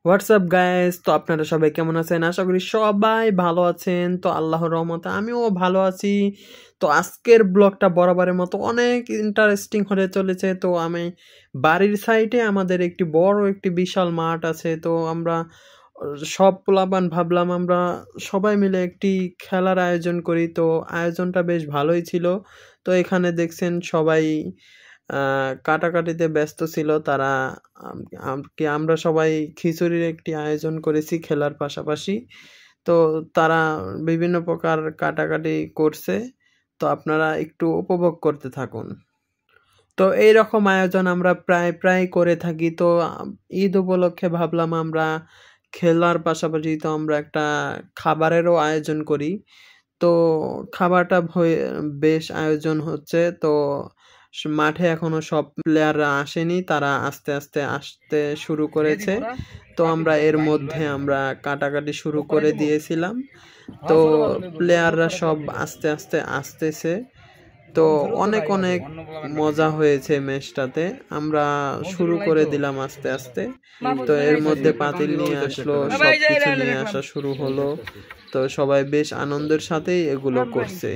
WhatsApp guys, তো আপনারা সবাই কেমন আছেন? আশা করি সবাই ভালো আছেন। তো আল্লাহর রহমতে আমিও ভালো আছি। তো আজকের ব্লগটা বরাবরের মতো অনেক ইন্টারেস্টিং হতে চলেছে। তো আমি বাড়ির সাইডে আমাদের একটি বিশাল মাঠ আছে। তো আমরা সব পোলাপান ভাবলাম আমরা সবাই মিলে একটি খেলার আয়োজন করি। তো আয়োজনটা বেশ ভালোই ছিল। তো এখানে দেখছেন সবাই কাটাকাটিতে ব্যস্ত ছিল। তারা আমরা সবাই খিচুড়ির একটি আয়োজন করেছি খেলার পাশাপাশি। তো তারা বিভিন্ন প্রকার কাটাকাটি করছে। তো আপনারা একটু উপভোগ করতে থাকুন। তো এইরকম আয়োজন আমরা প্রায় করে থাকি। তো ঈদ উপলক্ষে ভাবলাম আমরা খেলার পাশাপাশি তো আমরা একটা খাবারেরও আয়োজন করি। তো খাবারটা বেশ আয়োজন হচ্ছে। তো মাঠে এখনো সব প্লেয়াররা আসেনি, তারা আস্তে আস্তে আসতে শুরু করেছে। তো আমরা এর মধ্যে আমরা কাটাকাটি শুরু করে দিয়েছিলাম। তো প্লেয়াররা সব আস্তে আস্তে আসতেছে। তো অনেক মজা হয়েছে ম্যাচটাতে। আমরা শুরু করে দিলাম আস্তে আস্তে। তো এর মধ্যে পাতিল নিয়ে আসলো, সবকিছু নিয়ে আসা শুরু হলো। তো সবাই বেশ আনন্দের সাথেই এগুলো করছে।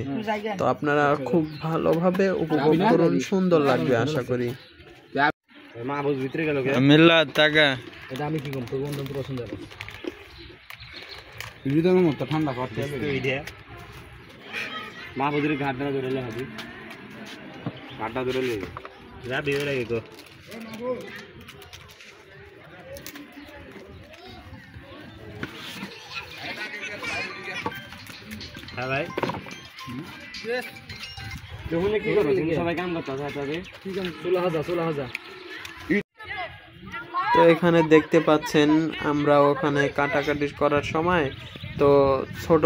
তো আপনারা খুব ভালোভাবে উপভোগ করুন, সুন্দর লাগবে আশা করি। ঠান্ডা করতে মাহবুদের ঘাটটা ধরে হবে, ঘাটটা ধরে লেগে যা বিয়ে লাগে গো। হ্যাঁ ভাই, দেখুন কি করো, সবাই কাম করতে হবে। কি কাম? 16,000। তো এখানে দেখতে পাচ্ছেন আমরা ওখানে কাটাকাটি করার সময় তো ছোট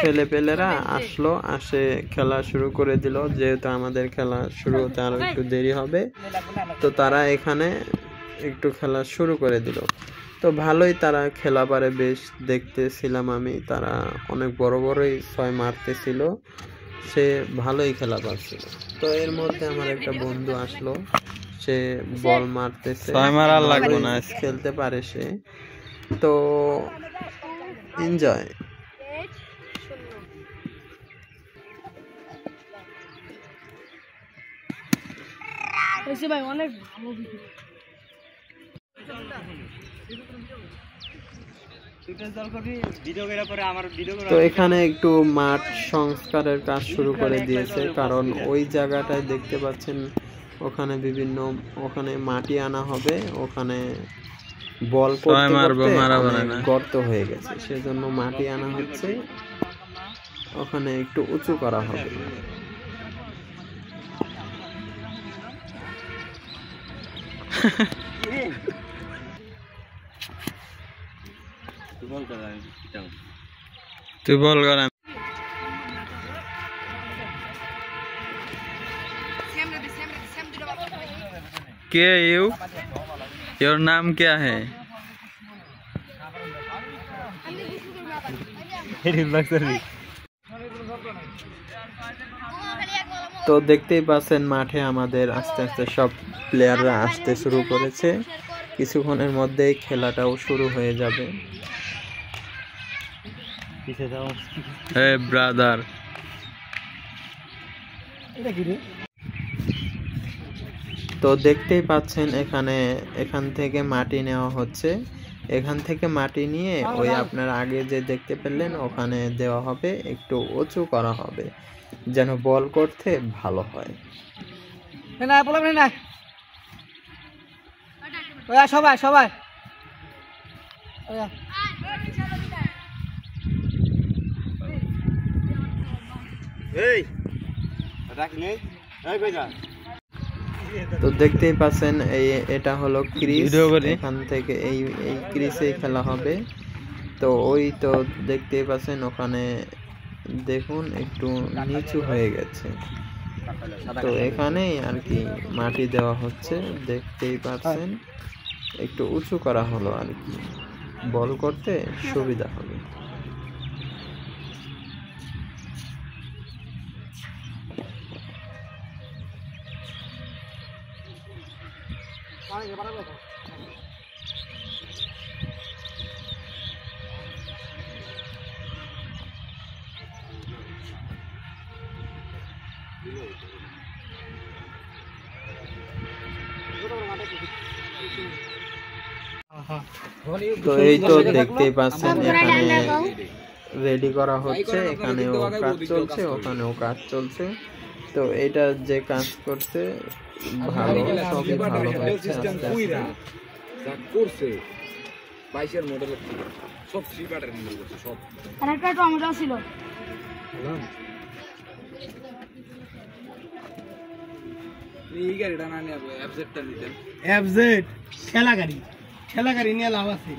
ছেলেপেলেরা আসলো, আসে খেলা শুরু করে দিল। যেহেতু আমাদের খেলা শুরু হতে আরো একটু দেরি হবে, তো তারা এখানে একটু খেলা শুরু করে দিল। তো ভালোই তারা খেলা পারে, বেশ দেখতেছিলাম আমি। তারা অনেক বড়ই ছয় মারতেছিল, সে ভালোই খেলা পাচ্ছিল। তো এর মধ্যে আমার একটা বন্ধু আসলো, সে বল মারতেছে, খেলতে পারে সে। তো এনজয়। তো এখানে একটু মাঠ সংস্কারের কাজ শুরু করে দিয়েছে, কারণ ওই জায়গাটায় দেখতে পাচ্ছেন ওখানে মাটি আনা হবে। ওখানে বল গর্ত হয়ে গেছে, সেজন্য মাটি আনা হচ্ছে, ওখানে একটু উঁচু করা হবে। তুই বল কর। के यू योर नाम क्या है? তো দেখতেই পাচ্ছেন মাঠে আমাদের আস্তে আস্তে সব প্লেয়াররা আসতে শুরু করেছে। কিছুক্ষণের মধ্যেই খেলাটাও শুরু হয়ে যাবে। ব্রাদার, তো দেখতেই পাচ্ছেন এখান থেকে মাটি নেওয়া হচ্ছে। এখান থেকে মাটি নিয়ে ওই আপনার আগে যে দেখতে পেলেন ওখানে দেওয়া হবে, একটু উঁচু করা হবে যেন বল করতে ভালো হয়। সবাই সবাই তো দেখতেই পাচ্ছেন এটা হলো ক্রিজ। এখান থেকে এই ক্রিজেই খেলা হবে। তো ওই তো দেখতেই পাচ্ছেন ওখানে দেখুন একটু নিচু হয়ে গেছে। তো এখানেই আর কি মাটি দেওয়া হচ্ছে, দেখতেই পাচ্ছেন একটু উঁচু করা হলো আর কি, বল করতে সুবিধা হবে। তো এই তো দেখতেই পাচ্ছেন এখানে রেডি করা হচ্ছে, এখানেও কাজ চলছে, ওখানেও কাজ চলছে। তো এটা যে কাজ করছে ভালো, সবই ভালো হচ্ছে আস্তে আস্তে। করছে 22 মডেল সব 3 পার্টের মডেল করছে সব। আর একটা টমেটো ছিল। এই গাড়িটা না নিয়ে এফজেডটা নিতেন। এফজেড ঠেলা গাড়ি নিয়ে লাভ আছে।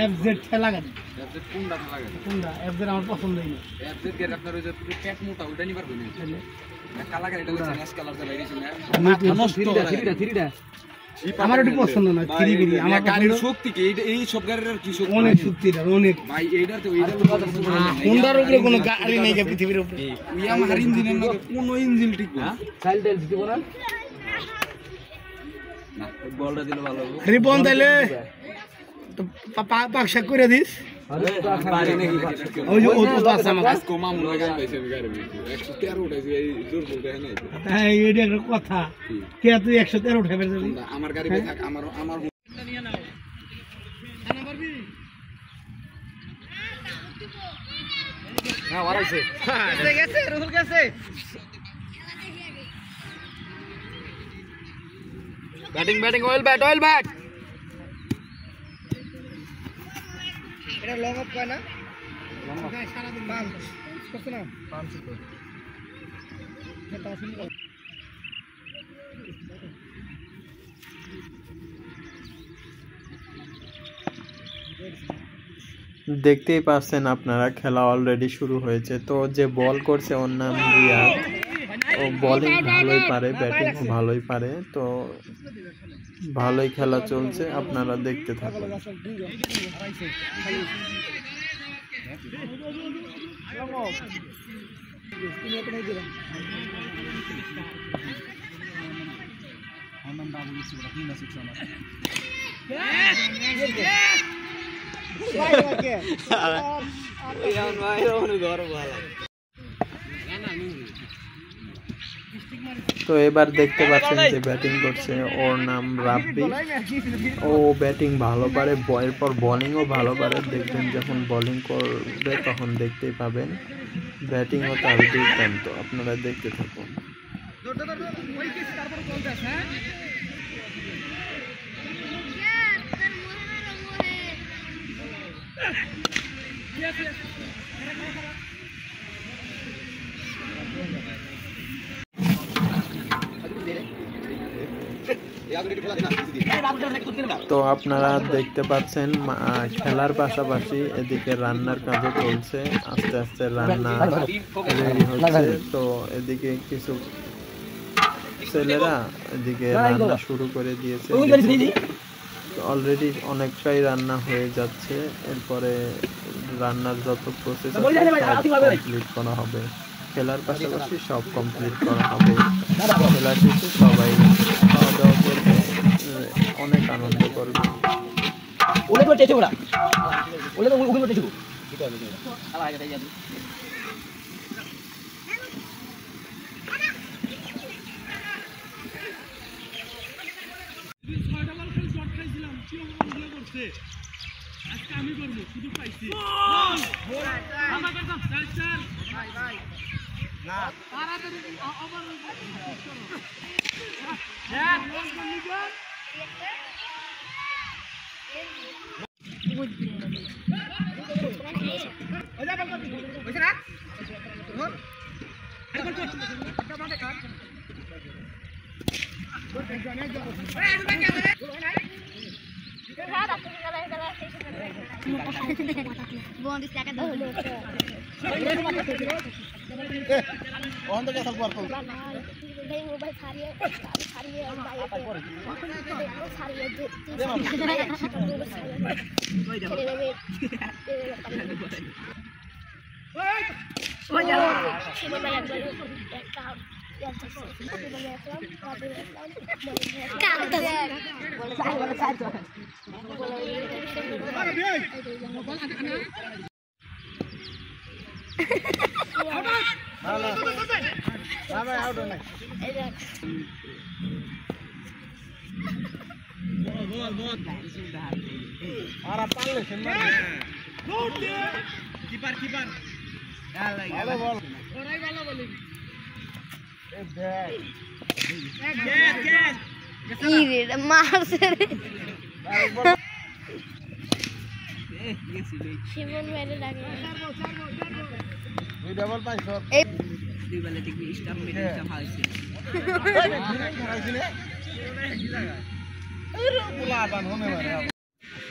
এফজেড ঠেলা গাড়ি। এফজেড কোনটা লাগে? কোনটা? এফজেড আমার পছন্দ হয়নি। এফজেড গাড়ি আপনার ওই যে পেট মোটা ওইটা নিবার কইনি। কালা গাড়িটা হচ্ছে ন্যাস কালার যা বাইরেছে না। থ্রিটা আমার একটু পছন্দ না থ্রি বিড়ি। আমার গাড়ির শক্তি কি এই সব গাড়ির কি শক্তি? অনেক শক্তি এটা, অনেক ভাই এইটার তো এইটার হোন্ডার উপরে কোনো গাড়ি নেই পৃথিবীর উপরে। ইয়ামাহার ইঞ্জিনের মধ্যে কোনো ইঞ্জিন ঠিক না। সাইল টাইল দিতে বলেন না, বলটা দিলে ভালো হবে। রিবন তাইলে তো পাকশা করে দিস। ওই যে ও তো আছে আমার কাছে। কমা মনে গাড়ি পাইছে গাড়ি 113 উঠাইছে এই জোর বলতে নাই। হ্যাঁ এইটা একটা কথা। কে তুই 113 উঠাবে যাবি? আমার গাড়ি ভাই থাক আমার হ্যাঁ ওরাইছে গেছে রুহুল গেছে। ব্যাটিং অয়েল ব্যাট এটা লং অফ কয় না? লং অফ সারা দিন বান করছ না? বান ছিল এটা আসলে দেখতেই পাচ্ছেন আপনারা, খেলা অলরেডি শুরু হয়েছে। তো যে বল করছে ওর নাম রিয়াদ, ও বোলিং ভালোই পারে, ব্যাটিংও ভালোই পারে। তো ভালোই খেলা চলছে, আপনারা দেখতে থাকুন। তো এবার দেখতে পাচ্ছেন যে ব্যাটিং করছে, ওর নাম রাব্বি। ও ব্যাটিং ভালো পারে, এরপর বোলিংও ভালো পারে। দেখবেন যখন বোলিং করবে তখন দেখতেই পাবেন। ব্যাটিংও তার দুর্দান্ত, আপনারা দেখতে থাকুন। তো আপনারা দেখতে পাচ্ছেন খেলার পাশাপাশি এদিকে রান্নার কাজও চলছে, আস্তে আস্তে রান্না রেডি হচ্ছে। তো এদিকে কিছু ছেলেরা এদিকে রান্না শুরু করে দিয়েছে, অলরেডি অনেকটাই রান্না হয়ে যাচ্ছে। এরপরে রান্নার যত প্রসেস কমপ্লিট করা হবে, খেলার পাশাপাশি সব কমপ্লিট করা হবে। খেলা শেষে সবাই খাওয়া দাওয়া করবে, অনেক আনন্দ করবে।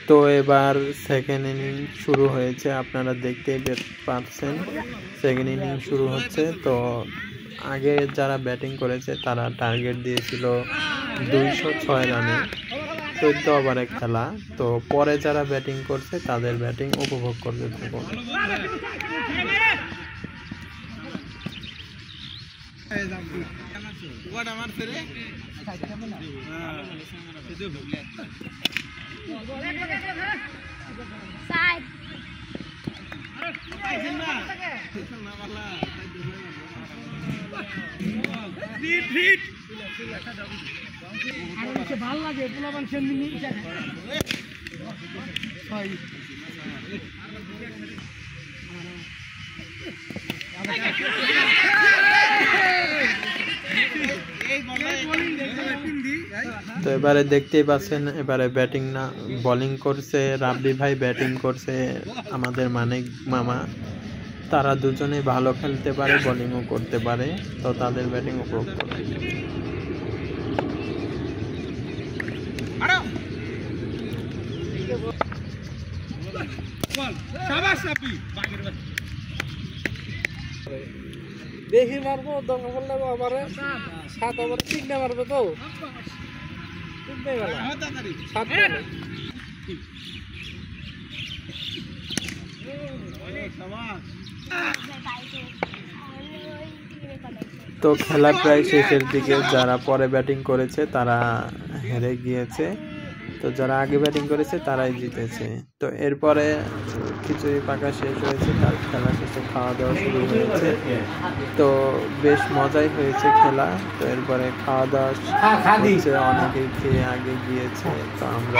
তো এবার সেকেন্ড ইনিং শুরু হয়েছে, আপনারা দেখতেই পাচ্ছেন সেকেন্ড ইনিং শুরু হচ্ছে। তো আগে যারা ব্যাটিং করেছে তারা টার্গেট দিয়েছিল 206 রানে 14 ওভারের খেলা। তো পরে যারা ব্যাটিং করছে তাদের ব্যাটিং উপভোগ করতে থাকুন। ভাল লাগে তো এবারে দেখতেই পাচ্ছেন, এবারে ব্যাটিং না বোলিং করছে রাবলি ভাই, ব্যাটিং করছে আমাদের মানিক মামা। তারা দুজনে ভালো খেলতে পারে, বোলিংও করতে পারে। তো তাদের ব্যাটিং উপভোগ করতে দেখি মারবো, দরকার পড়লে আমার 7 ওভারে 3 মারবে তো 7 তো খেলা প্রায় শেষের দিকে, যারা পরে ব্যাটিং করেছে তারা হেরে গিয়েছে, তো যারা আগে ব্যাটিং করেছে তারাই জিতেছে। তো এরপরে খিচুড়ি পাকা শেষ হয়েছে, তার খেলা শেষে খাওয়া দাওয়া শুরু হয়েছে। তো বেশ মজাই হয়েছে খেলা। তো এরপরে খাওয়া দাওয়া হচ্ছে, অনেকেই খেয়ে আগে গিয়েছে, তো আমরা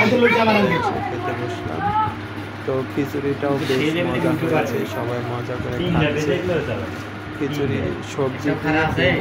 খেতে বসলাম। তো খিচুড়িটাও বেশ মজা হয়েছে, সবাই মজা করে খাচ্ছে। খিচুড়ি সবজি দিয়ে